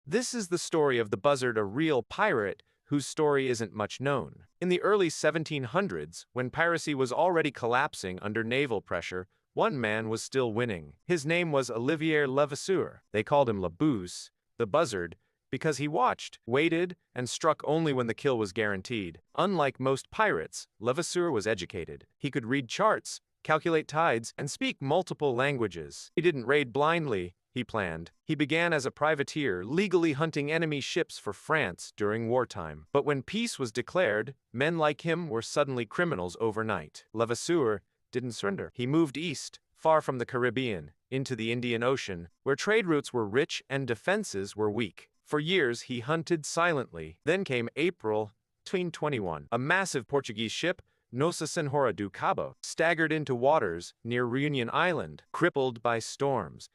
This is the story of the buzzard, a real pirate whose story isn't much known. In the early 1700s, when piracy was already collapsing under naval pressure, one man was still winning. His name was Olivier Levasseur. They called him buse, the buzzard, because he watched, waited, and struck only when the kill was guaranteed. Unlike most pirates, Levasseur was educated. He could read charts, calculate tides, and speak multiple languages. He didn't raid blindly, he planned. He began as a privateer, legally hunting enemy ships for France during wartime. But when peace was declared, men like him were suddenly criminals overnight. Levasseur didn't surrender. He moved east, far from the Caribbean, into the Indian Ocean, where trade routes were rich and defenses were weak. For years, he hunted silently. Then came April 1821. A massive Portuguese ship, Nossa Senhora do Cabo, staggered into waters near Reunion Island, crippled by storms.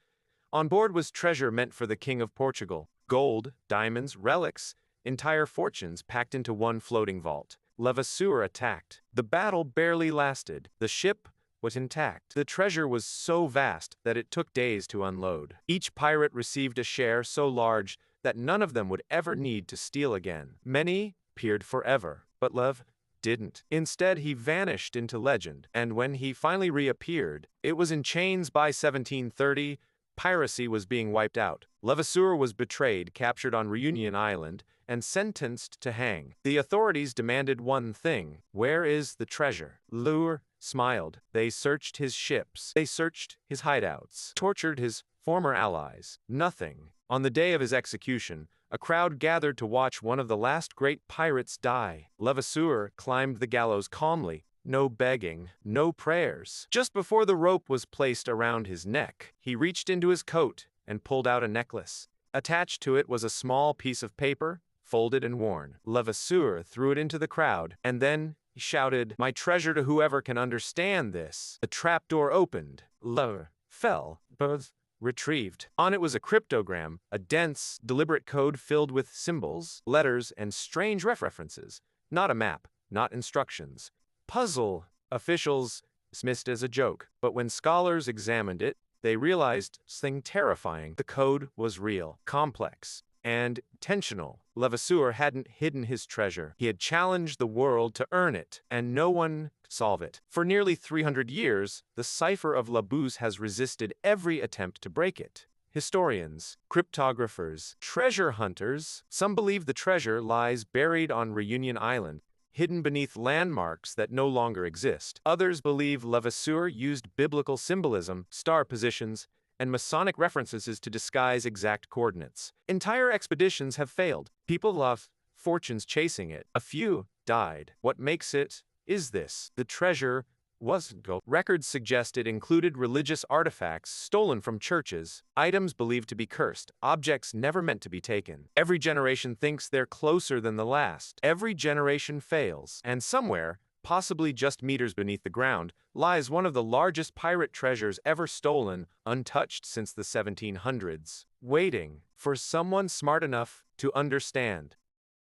On board was treasure meant for the King of Portugal: gold, diamonds, relics, entire fortunes packed into one floating vault. Levasseur attacked. The battle barely lasted. The ship was intact. The treasure was so vast that it took days to unload. Each pirate received a share so large that none of them would ever need to steal again. Many peered forever, but Lev didn't. Instead, he vanished into legend, and when he finally reappeared, it was in chains. By 1730, piracy was being wiped out. Levasseur was betrayed, captured on Reunion Island, and sentenced to hang. The authorities demanded one thing: where is the treasure? Lure smiled. They searched his ships. They searched his hideouts. Tortured his former allies. Nothing. On the day of his execution, a crowd gathered to watch one of the last great pirates die. Levasseur climbed the gallows calmly. No begging, no prayers. Just before the rope was placed around his neck, he reached into his coat and pulled out a necklace. Attached to it was a small piece of paper, folded and worn. Levasseur threw it into the crowd, and then he shouted, "My treasure to whoever can understand this." The trapdoor opened. Levasseur fell, but retrieved. On it was a cryptogram, a dense, deliberate code filled with symbols, letters, and strange references. Not a map, not instructions. Puzzle. Officials dismissed as a joke, but when scholars examined it, they realized something terrifying. The code was real, complex, and intentional. Levasseur hadn't hidden his treasure. He had challenged the world to earn it, and no one could solve it. For nearly 300 years, the cipher of buse has resisted every attempt to break it. Historians, cryptographers, treasure hunters, some believe the treasure lies buried on Reunion Island, hidden beneath landmarks that no longer exist. Others believe Levasseur used biblical symbolism, star positions, and Masonic references to disguise exact coordinates. Entire expeditions have failed. People lost fortunes chasing it. A few died. What makes it is this: the treasure wasn't gold. Records suggest it included religious artifacts stolen from churches, items believed to be cursed, objects never meant to be taken. Every generation thinks they're closer than the last. Every generation fails. And somewhere, possibly just meters beneath the ground, lies one of the largest pirate treasures ever stolen, untouched since the 1700s, waiting for someone smart enough to understand.